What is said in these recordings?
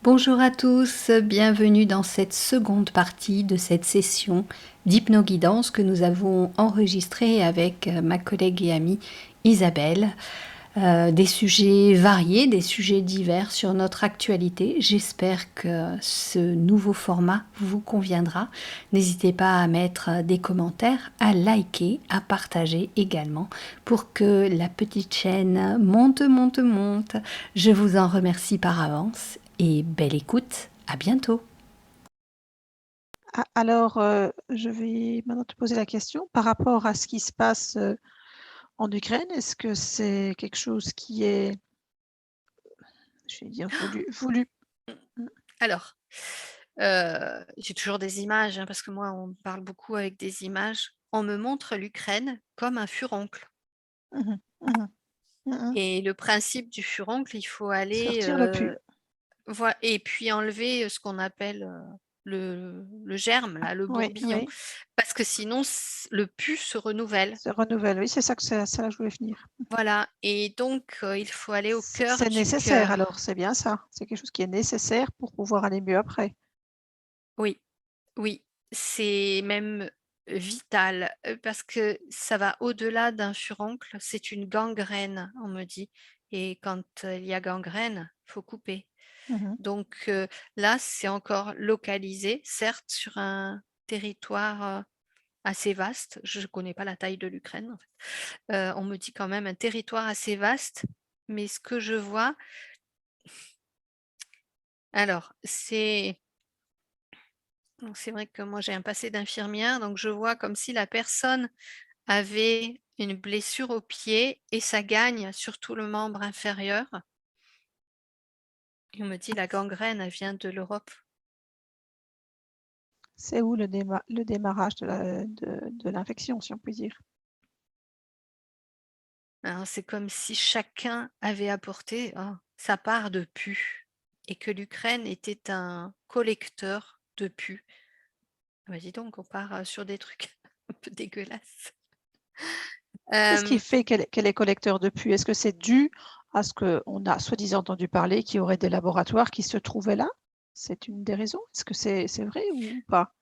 Bonjour à tous, bienvenue dans cette seconde partie de cette session d'hypnoguidance que nous avons enregistrée avec ma collègue et amie Isabelle. Des sujets variés, des sujets divers sur notre actualité. J'espère que ce nouveau format vous conviendra. N'hésitez pas à mettre des commentaires, à liker, à partager également pour que la petite chaîne monte. Je vous en remercie par avance et belle écoute. À bientôt. Alors, je vais maintenant te poser la question par rapport à ce qui se passe en Ukraine. Est-ce que c'est quelque chose qui est, je vais dire, voulu? Alors, j'ai toujours des images, hein, parce que moi, on me parle beaucoup avec des images. On me montre l'Ukraine comme un furoncle Mmh mh. Mmh. et le principe du furoncle, il faut aller, Sortir le pu. et puis enlever, ce qu'on appelle, le germe là, le Oui, bourbion, oui, parce que sinon le pus se renouvelle. se renouvelle. Oui, c'est ça que c'est ça là que je voulais venir. Voilà, et donc il faut aller au cœur C'est du nécessaire cœur. alors, c'est bien ça? C'est quelque chose qui est nécessaire pour pouvoir aller mieux après? Oui, oui, c'est même vital, parce que ça va au-delà d'un furoncle, c'est une gangrène, on me dit, et quand, il y a gangrène, faut couper. Mmh. Donc là, c'est encore localisé, certes sur un territoire, assez vaste. Je ne connais pas la taille de l'Ukraine, en fait. On me dit quand même un territoire assez vaste, mais ce que je vois, alors c'est vrai que moi j'ai un passé d'infirmière, donc je vois comme si la personne avait une blessure au pied et ça gagne sur tout le membre inférieur. Et on me dit: «La gangrène, elle vient de l'Europe». C'est où le démarrage de l'infection, si on peut dire? Alors c'est comme si chacun avait apporté, sa part de pus et que l'Ukraine était un collecteur de pus. Ah bah, dis donc, on part, sur des trucs un peu dégueulasses. Qu'est-ce qui Hem, fait qu'elle est collecteur de pus? Est-ce que c'est dû à ce qu'on a soi-disant entendu parler qu'il y aurait des laboratoires qui se trouvaient là? C'est une des raisons? Est-ce que c'est vrai ou pas?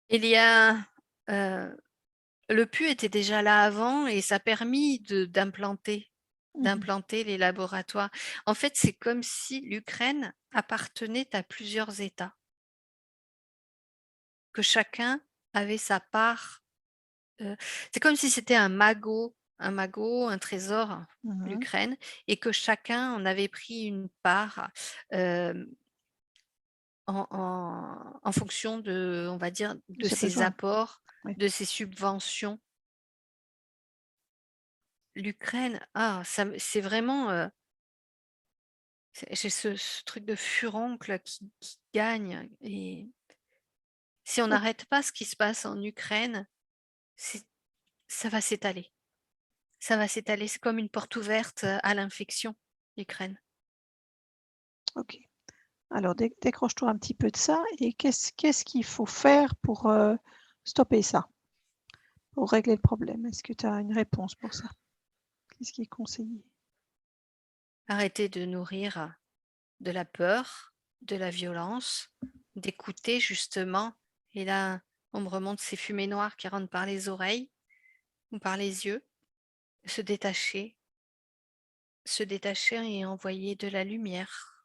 il y a, heu, le pus était déjà là avant et ça a permis Mmh. d'implanter les laboratoires. En fait, c'est comme si l'Ukraine appartenait à plusieurs États, que chacun avait sa part, c'est comme si c'était un trésor, Mmh. l'Ukraine, et que chacun en avait pris une part, hem, en fonction de, on va dire, De de ses ses besoins, apports, oui. de ses subventions. L'Ukraine, c'est vraiment, j'ai ce truc de furoncle qui gagne, et si on O n'arrête pas ce qui se passe en Ukraine, c'est ça va s'étaler. Ça va s'étaler, c'est comme une porte ouverte, à l'infection, l'Ukraine. OK. Alors décroche-toi un petit peu de ça et qu'est-ce qu'il faut faire pour, stopper ça? Pour régler le problème? Est-ce que tu as une réponse pour ça? Qu'est-ce qui est conseillé? Arrêter de nourrir de la peur, de la violence, d'écouter justement, et là, on me remonte ces fumées noires qui rentrent par les oreilles ou par les yeux, se détacher, se détacher et envoyer de la lumière.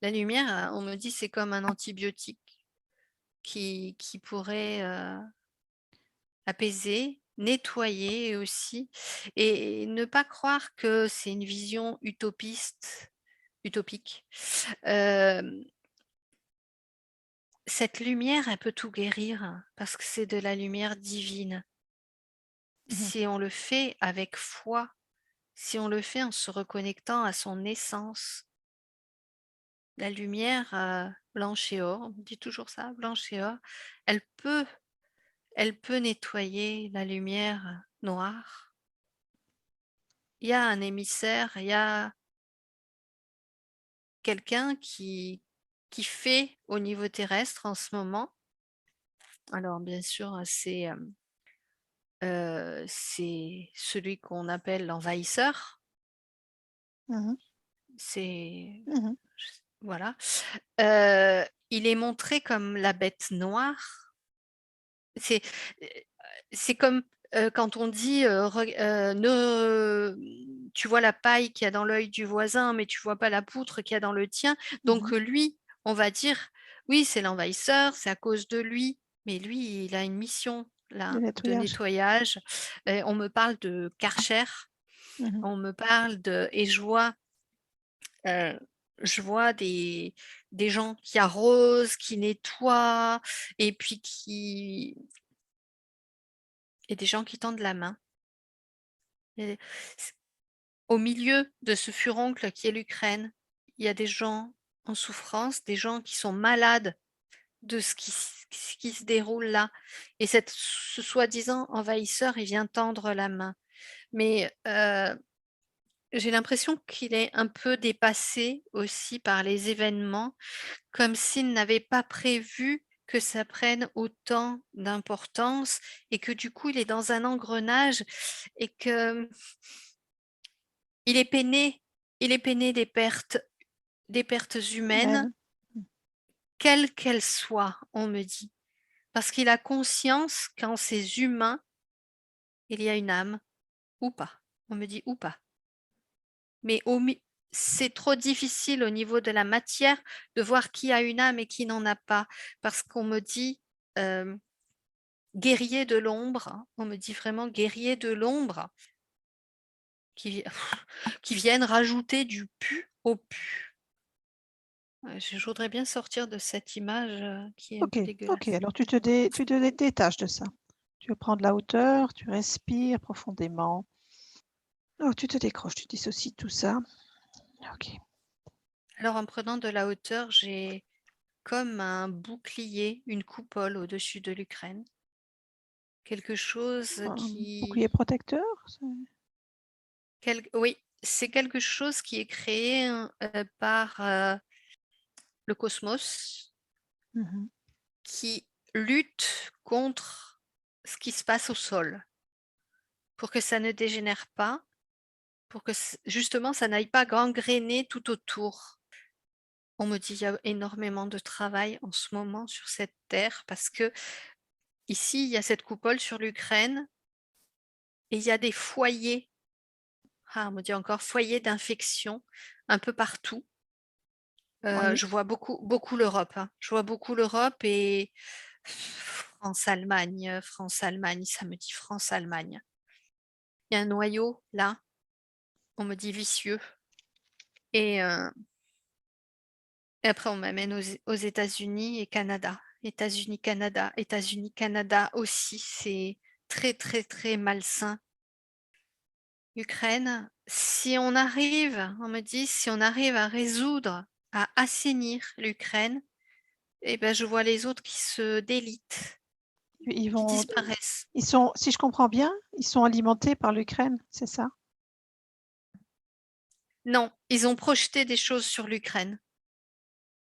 La lumière, on me dit, c'est comme un antibiotique qui pourrait, apaiser, nettoyer aussi, et ne pas croire que c'est une vision utopique. Hem, cette lumière, elle peut tout guérir parce que c'est de la lumière divine. Mmh. Si on le fait avec foi, si on le fait en se reconnectant à son essence, la lumière, blanche et or, on me dit toujours ça, blanche et or, elle peut elle peut nettoyer la lumière noire. Il y a un émissaire, il y a quelqu'un qui fait au niveau terrestre en ce moment. Alors bien sûr, c'est celui qu'on appelle l'envahisseur. Mmh mh. C'est Mmh. voilà. Il est montré comme la bête noire. C'est, c'est comme quand on dit tu vois la paille qu'il y a dans l'œil du voisin, mais tu vois pas la poutre qu'il y a dans le tien. Donc Mhm. lui, on va dire, oui, c'est l'envahisseur, c'est à cause de lui, mais lui, il a une mission De là de nettoyage. nettoyage. On me parle de Karcher, Mhm. on me parle de, et euh, je vois des gens qui arrosent, qui nettoient, et puis et des gens qui tendent la main. Et au milieu de ce furoncle qui est l'Ukraine, il y a des gens en souffrance, des gens qui sont malades de ce qui se déroule là. Et ce soi-disant envahisseur, il vient tendre la main. Mais j'ai l'impression qu'il est un peu dépassé aussi par les événements, comme s'il n'avait pas prévu que ça prenne autant d'importance et que du coup, il est dans un engrenage et que il est peiné, il est peiné des pertes humaines, Humaine. quelles qu'elles soient, on me dit. Parce qu'il a conscience qu'en ces humains, il y a une âme, ou pas. On me dit ou pas. Mais c'est trop difficile au niveau de la matière de voir qui a une âme et qui n'en a pas. Parce qu'on me dit euh, guerrier de l'ombre, hein, on me dit vraiment guerrier de l'ombre, qui, qui viennent rajouter du pu au pu. Je voudrais bien sortir de cette image qui est un Ok, peu ok. dégueulasse. Alors tu te détaches de ça. Tu prends de la hauteur, tu respires profondément. Oh, tu te décroches, tu dissocies tout ça. Ok. Alors en prenant de la hauteur, j'ai comme un bouclier, une coupole au-dessus de l'Ukraine. Quelque chose Un qui... bouclier protecteur. Oui, c'est quelque chose qui est créé par le cosmos, Mhm. qui lutte contre ce qui se passe au sol, pour que ça ne dégénère pas, pour que justement ça n'aille pas gangréner tout autour. On me dit qu'il y a énormément de travail en ce moment sur cette terre parce que ici, il y a cette coupole sur l'Ukraine et il y a des foyers, on me dit encore foyers d'infection un peu partout. Oui. Je vois beaucoup, beaucoup l'Europe, hein. Je vois beaucoup l'Europe et France-Allemagne, France-Allemagne, ça me dit France-Allemagne. Il y a un noyau là, on me dit vicieux. Et, euh, et après, on m'amène aux États-Unis et Canada. États-Unis, Canada, États-Unis, Canada aussi. C'est très, très, très malsain. Ukraine, si on arrive, on me dit, si on arrive à résoudre, à assainir l'Ukraine, eh ben, je vois les autres qui se délitent, Ils qui vont, disparaissent. ils sont, si je comprends bien, ils sont alimentés par l'Ukraine, c'est ça? Non, ils ont projeté des choses sur l'Ukraine.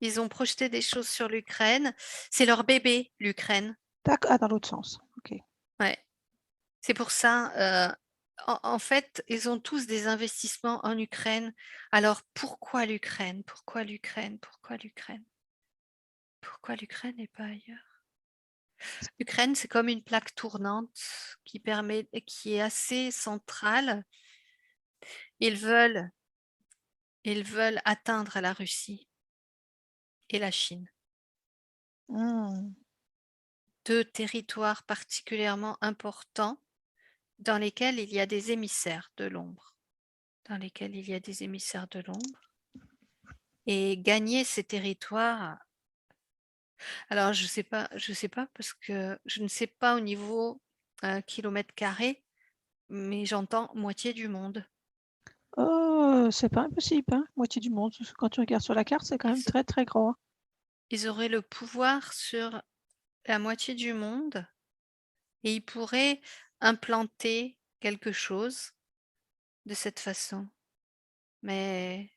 Ils ont projeté des choses sur l'Ukraine. C'est leur bébé, l'Ukraine. D'accord. Ah, dans l'autre sens. Ok. Ouais. C'est pour ça, en fait, ils ont tous des investissements en Ukraine. Alors pourquoi l'Ukraine? Pourquoi l'Ukraine? Pourquoi l'Ukraine? Pourquoi l'Ukraine et pas ailleurs? L'Ukraine, c'est comme une plaque tournante qui est assez centrale. Ils veulent, ils veulent atteindre la Russie et la Chine. Hmm. Deux territoires particulièrement importants dans lesquels il y a des émissaires de l'ombre. Dans lesquels il y a des émissaires de l'ombre. Et gagner ces territoires, alors je sais pas parce que je ne sais pas au niveau kilomètre carré, mais j'entends moitié du monde. Oh, c'est pas impossible, hein, moitié du monde. Quand tu regardes sur la carte, c'est quand même Ils, très, très gros, hein. ils auraient le pouvoir sur la moitié du monde et ils pourraient implanter quelque chose de cette façon. Mais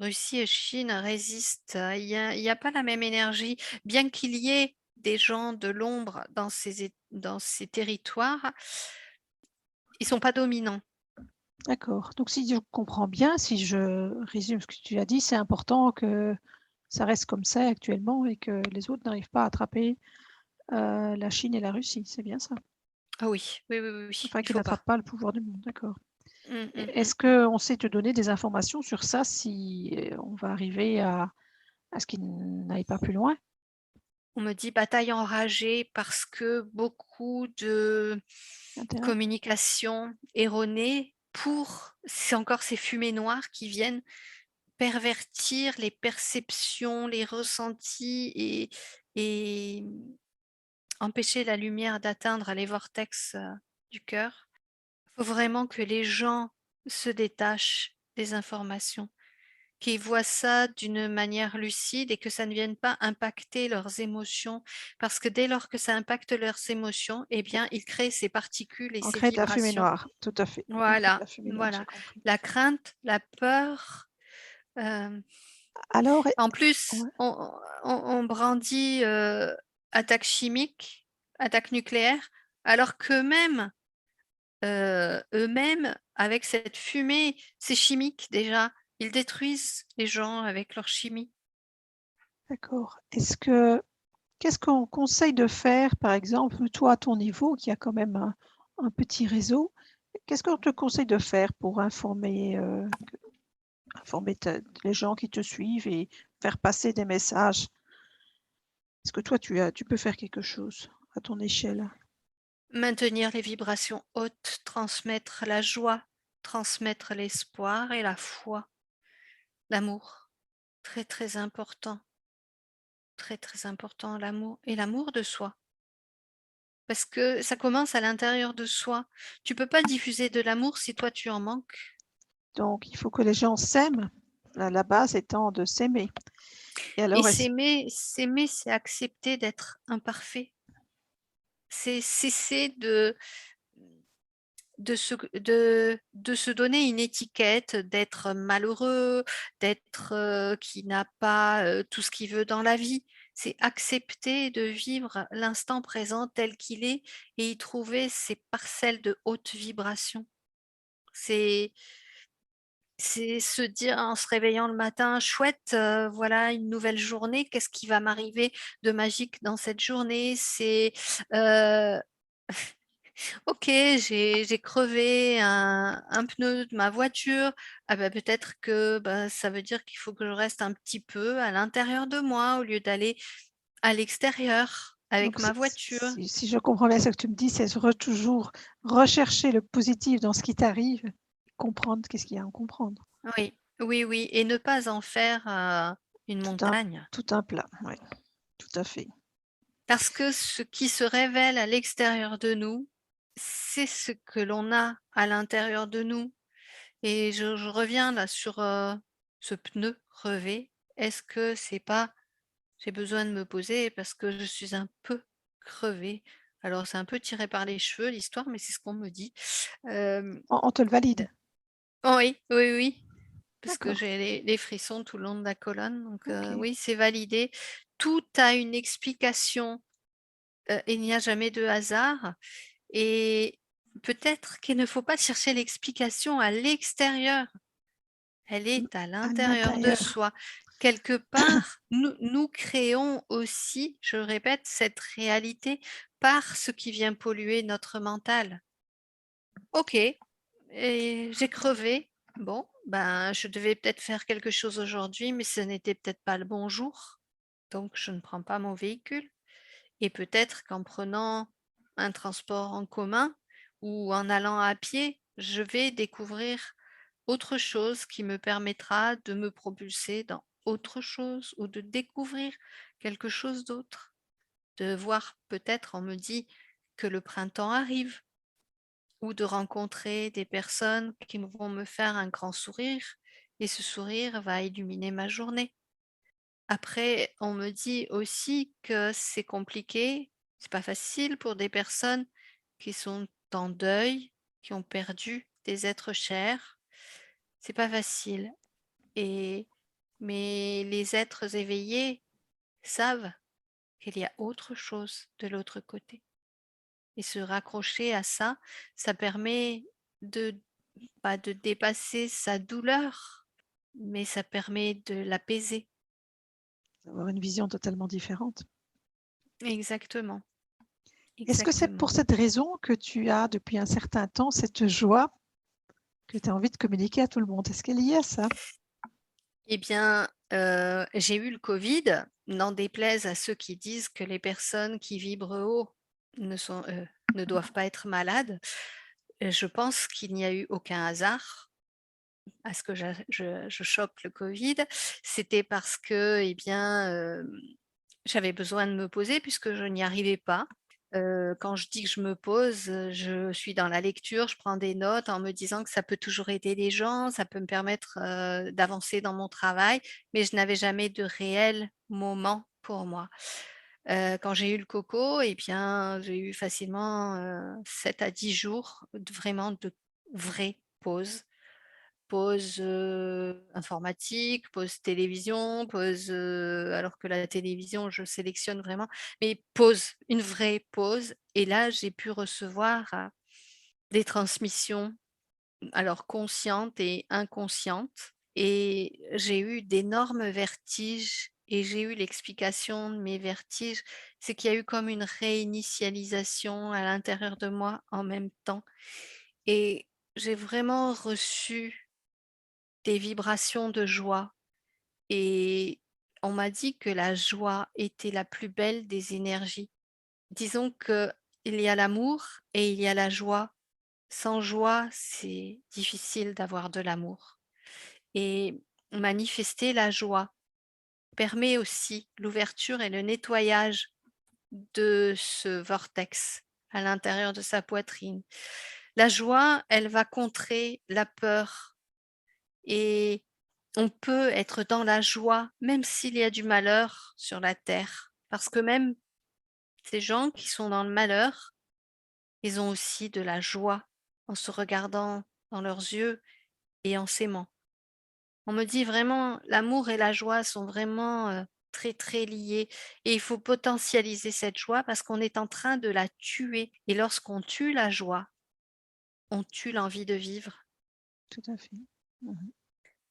Russie et Chine résistent. Il y a pas la même énergie. Bien qu'il y ait des gens de l'ombre dans ces territoires, ils sont pas dominants. D'accord. Donc si je comprends bien, si je résume ce que tu as dit, c'est important que ça reste comme ça actuellement et que les autres n'arrivent pas à attraper, la Chine et la Russie, c'est bien ça? Ah oui, oui, oui, oui, oui, Enfin il qu'ils faut pas. n'attrapent pas le pouvoir du monde, d'accord. Mmh, Et mmh, mmh. est-ce qu'on sait te donner des informations sur ça si, on va arriver à ce qu'ils n'aillent pas plus loin? On me dit: «Bataille enragée» parce que beaucoup de Intérêt? communication erronée pour c'est encore ces fumées noires qui viennent pervertir les perceptions, les ressentis et empêcher la lumière d'atteindre les vortex, du cœur. Il faut vraiment que les gens se détachent des informations, qu'ils voient ça d'une manière lucide et que ça ne vienne pas impacter leurs émotions. Parce que dès lors que ça impacte leurs émotions, eh bien, ils créent ces particules et On ces crée de la fumée vibrations. noire, tout à fait. On crée de Voilà, la fumée noire, j'ai voilà. compris. La crainte, la peur, hem, Alors en plus, ouais, on brandit, attaque chimique, attaque nucléaire, alors qu'eux-mêmes eux-mêmes, avec cette fumée, c'est chimique déjà. Ils détruisent les gens avec leur chimie. d'accord. Qu'est-ce qu'on conseille de faire, par exemple, toi à ton niveau qui a quand même un petit réseau, qu'est-ce qu'on te conseille de faire pour informer les gens qui te suivent et faire passer des messages? Est-ce que toi tu peux faire quelque chose à ton échelle? Maintenir les vibrations hautes, transmettre la joie, transmettre l'espoir et la foi, l'amour. Très, très important, l'amour et l'amour de soi. Parce que ça commence à l'intérieur de soi. Tu peux pas diffuser de l'amour si toi tu en manques. Donc il faut que les gens s'aiment, la base étant de s'aimer et Et alors est-ce s'aimer, c'est accepter d'être imparfait. C'est cesser de se donner une étiquette, d'être malheureux, d'être, qui n'a pas, tout ce qu'il veut dans la vie. C'est accepter de vivre l'instant présent tel qu'il est et y trouver ces parcelles de haute vibration. C'est c'est se dire en se réveillant le matin: «Chouette, voilà une nouvelle journée, qu'est-ce qui va m'arriver de magique dans cette journée?» C'est, heu OK, j'ai crevé un pneu de ma voiture. Ah bah, peut-être que, bah, ça veut dire qu'il faut que je reste un petit peu à l'intérieur de moi au lieu d'aller à l'extérieur avec donc ma voiture. si je comprends bien ce que tu me dis, c'est toujours rechercher le positif dans ce qui t'arrive, comprendre qu'est-ce qu'il y a à en comprendre. Oui, oui, oui et ne pas en faire, une Tout un montagne. tout un plat, ouais, tout à fait. Parce que ce qui se révèle à l'extérieur de nous, c'est ce que l'on a à l'intérieur de nous. Et je reviens là sur, ce pneu crevé. Est-ce que c'est pas j'ai besoin de me poser parce que je suis un peu crevée? Alors c'est un peu tiré par les cheveux l'histoire, mais c'est ce qu'on me dit. Hem, On te le valide? oui, oui, oui, parce que D'accord, j'ai les frissons tout le long de la colonne, donc OK. oui, c'est validé. Tout a une explication, il n'y a jamais de hasard et peut-être qu'il ne faut pas chercher l'explication à l'extérieur. Elle Mmh, est à à l'intérieur de l'intérieur. soi. Quelque part, nous créons aussi, je le répète, cette réalité par ce qui vient polluer notre mental. OK et j'ai crevé. Bon, ben, je devais peut-être faire quelque chose aujourd'hui, mais ce n'était peut-être pas le bon jour, donc je ne prends pas mon véhicule et peut-être qu'en prenant un transport en commun ou en allant à pied, je vais découvrir autre chose qui me permettra de me propulser dans autre chose ou de découvrir quelque chose d'autre. De voir peut-être, on me dit que le printemps arrive ou de rencontrer des personnes qui vont me faire un grand sourire et ce sourire va illuminer ma journée. Après, on me dit aussi que c'est compliqué, c'est pas facile pour des personnes qui sont en deuil, qui ont perdu des êtres chers. C'est pas facile et mais les êtres éveillés savent qu'il y a autre chose de l'autre côté et se raccrocher à ça, ça permet de pas de dépasser sa douleur, mais ça permet de l'apaiser. Avoir une vision totalement différente. Exactement, Est-ce que c'est pour exactement. cette raison que tu as depuis un certain temps cette joie que tu as envie de communiquer à tout le monde? Est-ce qu'elle est liée à ça? Eh bien, j'ai eu le covid, n'en déplaise à ceux qui disent que les personnes qui vibrent haut ne doivent pas être malades. Je pense qu'il n'y a eu aucun hasard à ce que je chope le covid. C'était parce que, eh bien, j'avais besoin de me poser puisque je n'y arrivais pas. Quand je dis que je me pose, je suis dans la lecture, je prends des notes en me disant que ça peut toujours aider les gens, ça peut me permettre, d'avancer dans mon travail, mais je n'avais jamais de réel moment pour moi. Quand j'ai eu le coco eh bien, j'ai eu facilement, 7 à 10 jours vraiment de vraies pauses. Pause, informatique, pause télévision, pause, alors que la télévision, je sélectionne vraiment, mais pause, une vraie pause et là, j'ai pu recevoir, des transmissions, alors conscientes et inconscientes et j'ai eu d'énormes vertiges et j'ai eu l'explication de mes vertiges. C'est qu'il y a eu comme une réinitialisation à l'intérieur de moi en même temps et j'ai vraiment reçu des vibrations de joie et on m'a dit que la joie était la plus belle des énergies. Disons qu'il y a l'amour et il y a la joie. Sans joie, c'est difficile d'avoir de l'amour et manifester la joie permet aussi l'ouverture et le nettoyage de ce vortex à l'intérieur de sa poitrine. La joie, elle va contrer la peur et on peut être dans la joie même s'il y a du malheur sur la terre. Parce que même ces gens qui sont dans le malheur, ils ont aussi de la joie en se regardant dans leurs yeux et en s'aimant. On me dit vraiment l'amour et la joie sont vraiment, très, très liés et il faut potentialiser cette joie parce qu'on est en train de la tuer et lorsqu'on tue la joie, on tue l'envie de vivre. Tout à fait. Mmh.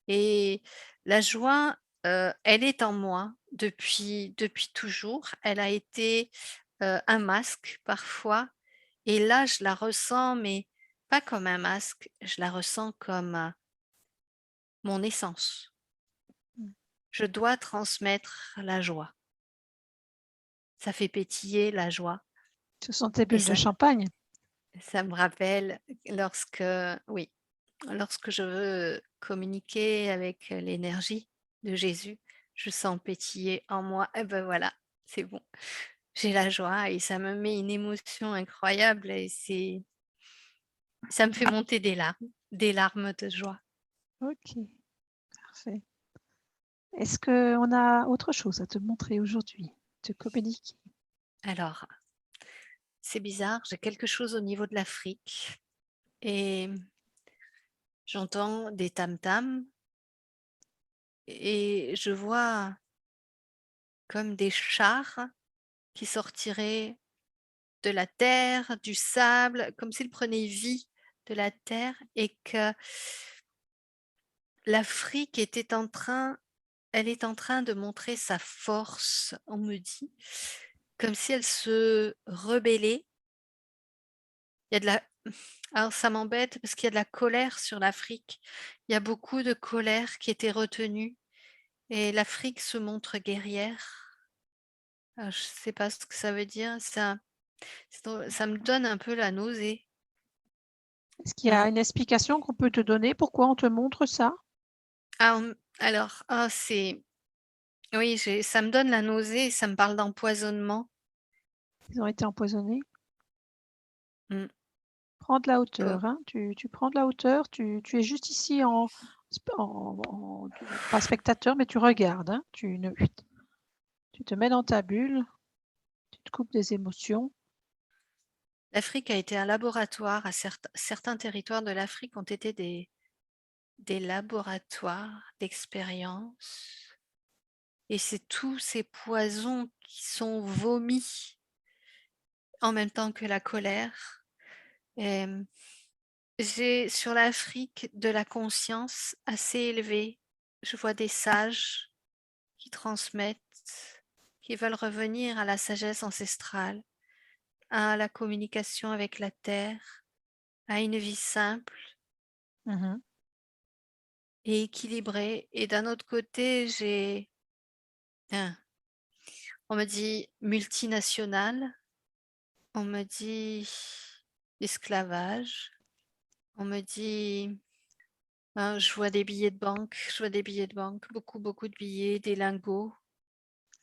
Et la joie, elle est en moi depuis toujours. Elle a été, un masque parfois et là, je la ressens, mais pas comme un masque, je la ressens comme, mon essence. Mh. Je dois transmettre la joie. Ça fait pétiller la joie Ce sont tes et bulles de ça champagne? ça me rappelle lorsque oui, lorsque je veux communiquer avec l'énergie de Jésus, je sens pétiller en moi et ben voilà, c'est bon. J'ai la joie et ça me met une émotion incroyable et ça me fait monter des larmes de joie. OK, parfait. Est-ce qu'on a autre chose à te montrer aujourd'hui, te communiquer? Alors, c'est bizarre, j'ai quelque chose au niveau de l'Afrique et j'entends des tam-tams et je vois comme des chars qui sortiraient de la terre, du sable, comme s'ils prenaient vie de la terre et que l'Afrique était en train elle est en train de montrer sa force, on me dit, comme si elle se rebellait. Il y a de la alors ça m'embête parce qu'il y a de la colère sur l'Afrique. Il y a beaucoup de colère qui était retenue et l'Afrique se montre guerrière. Je ne sais pas ce que ça veut dire, ça me donne un peu la nausée. Est-ce qu'il y Mmh. a une explication qu'on peut te donner pourquoi on te montre ça? Alors, c'est oui, ça me donne la nausée et ça me parle d'empoisonnement. Ils ont été empoisonnés? Mmh. Prends de la Co hauteur, hein, tu prends de la hauteur, tu es juste ici en pas spectateur, mais tu regardes, hein, tu te mets dans ta bulle, tu te coupes des émotions. L'Afrique a été un laboratoire, certains territoires de l'Afrique ont été des laboratoires d'expérience et c'est tous ces poisons qui sont vomis en même temps que la colère. J'ai sur l'Afrique de la conscience assez élevée. Je vois des sages qui transmettent, qui veulent revenir à la sagesse ancestrale, à la communication avec la terre, à une vie simple Mhm. et équilibrée. Et d'un autre côté, hein, on me dit multinationale, on me dit esclavage, on me dit, hein, je vois des billets de banque, beaucoup, beaucoup de billets, des lingots.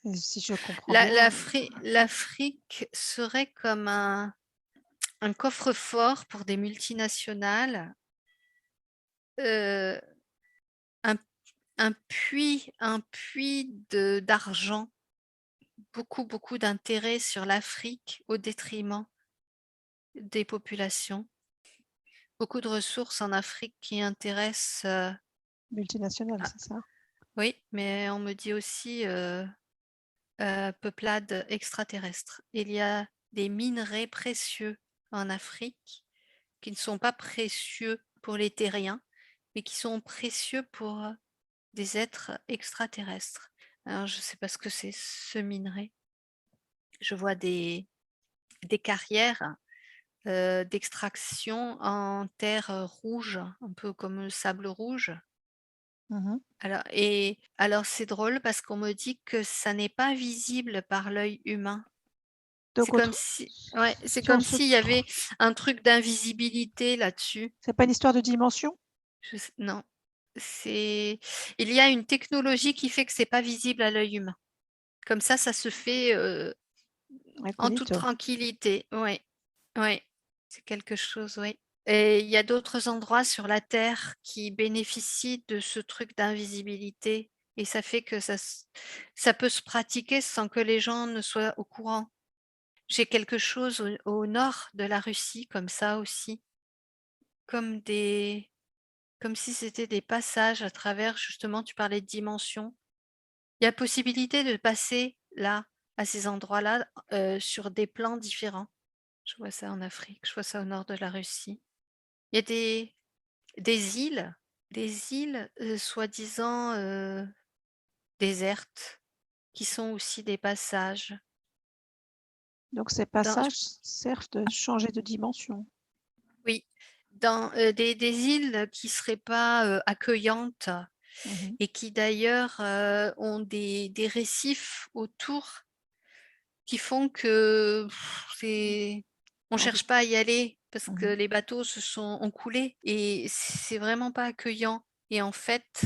Et si je comprends bien, L'Afrique serait comme un coffre-fort pour des multinationales, euh, un, un puits d'argent, beaucoup, beaucoup d'intérêt sur l'Afrique au détriment des populations. Beaucoup de ressources en Afrique qui intéressent, multinationale, ah, c'est ça? oui, mais on me dit aussi peuplade extraterrestre. Il y a des minerais précieux en Afrique qui ne sont pas précieux pour les terriens, mais qui sont précieux pour des êtres extraterrestres. Alors, je ne sais pas ce que c'est ce minerai. Je vois des carrières d'extraction en terre rouge, un peu comme le sable rouge. Mhm. Alors c'est drôle parce qu'on me dit que ça n'est pas visible par l'œil humain. C'est Donc, comme si, ouais, c'est si on comme se s'il y avait un truc d'invisibilité là-dessus. c'est pas une histoire de dimension? Non, il y a une technologie qui fait que c'est pas visible à l'œil humain. Comme ça se fait en toute Incognito. tranquillité. Ouais, ouais, c'est quelque chose, oui. Et il y a d'autres endroits sur la Terre qui bénéficient de ce truc d'invisibilité et ça fait que ça peut se pratiquer sans que les gens ne soient au courant. J'ai quelque chose au nord de la Russie comme ça aussi, comme comme si c'était des passages à travers, justement, tu parlais de dimensions. Il y a possibilité de passer là, à ces endroits-là, sur des plans différents. Je vois ça en Afrique, je vois ça au nord de la Russie. Il y a des îles, soi-disant, désertes, qui sont aussi des passages. Donc ces Dans passages servent de changer de dimension. Oui, dans, des îles qui seraient pas, accueillantes Mhm. et qui d'ailleurs, ont des récifs autour qui font que c'est on En tout cherche pas à y aller parce que mhm. les bateaux ont coulé et c'est vraiment pas accueillant et en fait,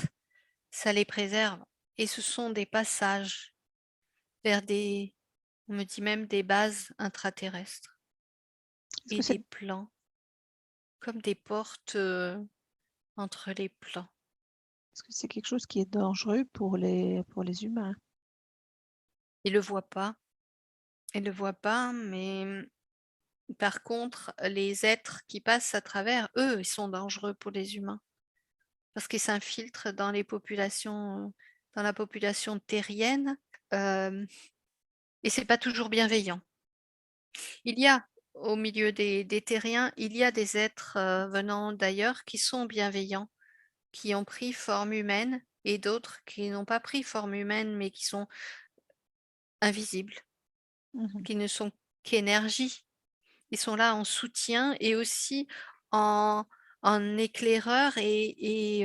ça les préserve et ce sont des passages vers on me dit même des bases intraterrestres Est-ce et que c'est des plans, comme des portes, entre les plans. est-ce que c'est quelque chose qui est dangereux pour les humains? Ils le voient pas, mais par contre, les êtres qui passent à travers, eux, ils sont dangereux pour les humains parce qu'ils s'infiltrent dans la population terrienne, hem et c'est pas toujours bienveillant. Il y a au milieu des terriens, il y a des êtres, venant d'ailleurs qui sont bienveillants, qui ont pris forme humaine et d'autres qui n'ont pas pris forme humaine, mais qui sont invisibles, Mhm. qui ne sont qu'énergie. Ils sont là en soutien et aussi en éclaireur et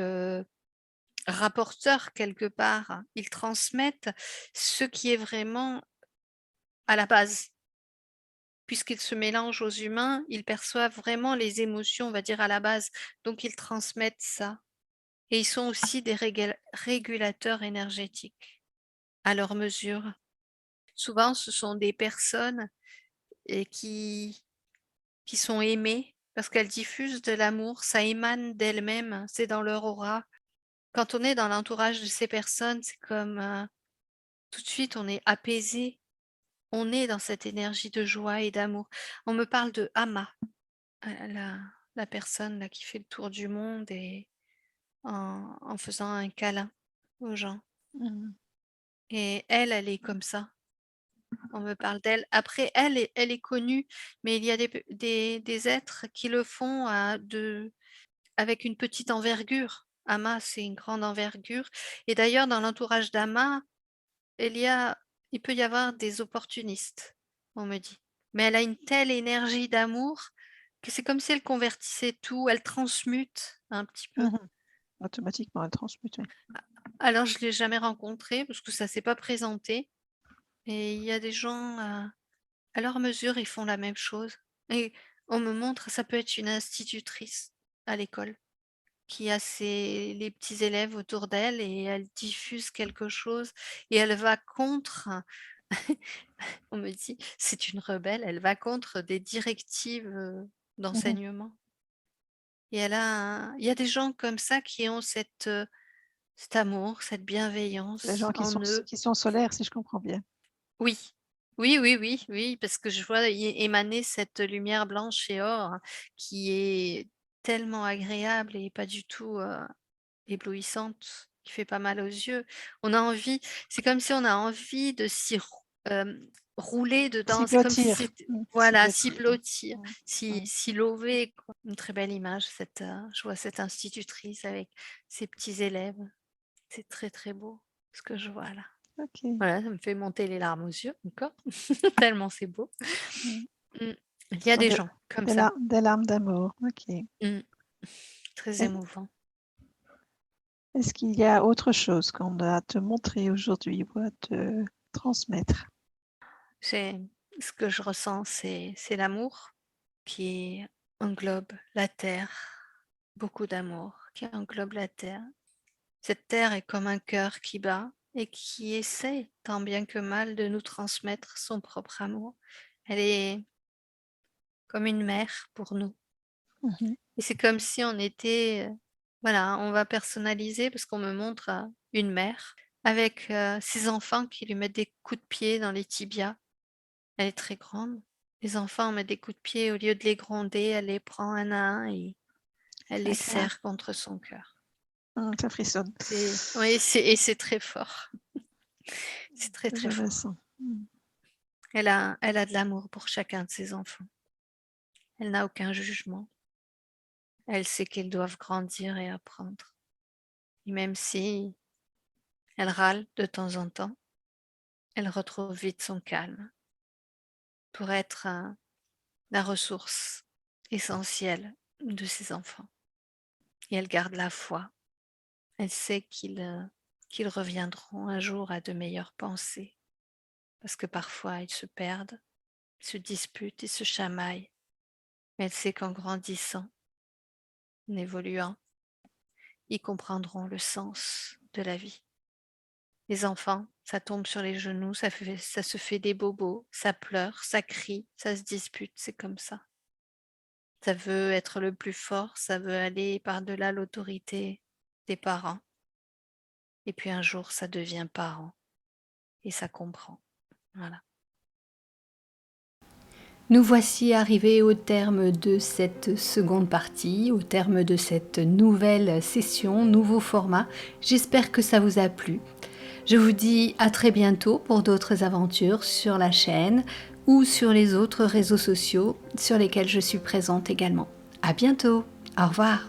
rapporteur quelque part. Ils transmettent ce qui est vraiment à la base. Puisqu'ils se mélangent aux humains, ils perçoivent vraiment les émotions, on va dire, à la base. Donc ils transmettent ça et ils sont aussi des régulateurs énergétiques à leur mesure. Souvent, ce sont des personnes, qui sont aimées parce qu'elles diffusent de l'amour, ça émane d'elles-mêmes, c'est dans leur aura. Quand on est dans l'entourage de ces personnes, c'est comme, tout de suite on est apaisé, on est dans cette énergie de joie et d'amour. On me parle de Ama, la personne là qui fait le tour du monde et en faisant un câlin aux gens Mhm. et elle est comme ça. On me parle d'elle. Après, elle est connue, mais il y a des êtres qui le font avec une petite envergure. Ama, c'est une grande envergure. Et d'ailleurs, dans l'entourage d'Ama, il y a, il peut y avoir des opportunistes, on me dit. Mais elle a une telle énergie d'amour que c'est comme si elle convertissait tout, elle transmute un petit peu. Automatiquement, elle transmute. Oui. Alors, je ne l'ai jamais rencontrée parce que ça ne s'est pas présenté. Et il y a des gens, à leur mesure, ils font la même chose. Et on me montre, ça peut être une institutrice à l'école qui a les petits élèves autour d'elle et elle diffuse quelque chose et elle va contre, on me dit, c'est une rebelle, elle va contre des directives d'enseignement. Et il y a des gens comme ça qui ont cet amour, cette Les bienveillance gens en eux. qui sont solaires, si je comprends bien. Oui, oui, parce que je vois émaner cette lumière blanche et or qui est tellement agréable et pas du tout éblouissante, qui fait pas mal aux yeux. On a envie, c'est comme si on a envie de rouler S'y dedans. C'est comme si blottir. c'était, S'y voilà, s'y blottir. blottir, Mm. s'y lever, quoi. Une très belle image, je vois cette institutrice avec ses petits élèves. C'est très très beau ce que je vois là. Ok. Voilà, ça me fait monter les larmes aux yeux encore, tellement c'est beau. Mm. Mm. Il y a des gens comme ça. Des larmes d'amour. Ok. Mm. Très Et- émouvant. Est-ce qu'il y a autre chose qu'on a à te montrer aujourd'hui ou à te transmettre? Ce que je ressens, c'est l'amour qui englobe la terre, beaucoup d'amour qui englobe la terre. Cette terre est comme un cœur qui bat et qui essaie, tant bien que mal, de nous transmettre son propre amour. Elle est comme une mère pour nous. Mhm. Et c'est comme si on était, voilà, on va personnaliser parce qu'on me montre une mère avec ses enfants qui lui mettent des coups de pied dans les tibias. Elle est très grande. Les enfants mettent des coups de pied, au lieu de les gronder, elle les prend un à un et elle les Agréable. serre contre son cœur. Ça frissonne. Oui, et c'est très fort. C'est très Je très le fort. sens. Elle a de l'amour pour chacun de ses enfants. Elle n'a aucun jugement. Elle sait qu'ils doivent grandir et apprendre. Et même si elle râle de temps en temps, elle retrouve vite son calme pour être la ressource essentielle de ses enfants. Et elle garde la foi. Elle sait qu'ils reviendront un jour à de meilleures pensées, parce que parfois ils se perdent, ils se disputent, ils se chamaillent. Mais elle sait qu'en grandissant, en évoluant, ils comprendront le sens de la vie. Les enfants, ça tombe sur les genoux, ça se fait des bobos, ça pleure, ça crie, ça se dispute, c'est comme ça. Ça veut être le plus fort, ça veut aller par-delà l'autorité des parents. Et puis un jour, ça devient parent et ça comprend. Voilà. Nous voici arrivés au terme de cette seconde partie, au terme de cette nouvelle session, nouveau format. J'espère que ça vous a plu. Je vous dis à très bientôt pour d'autres aventures sur la chaîne ou sur les autres réseaux sociaux sur lesquels je suis présente également. À bientôt. Au revoir.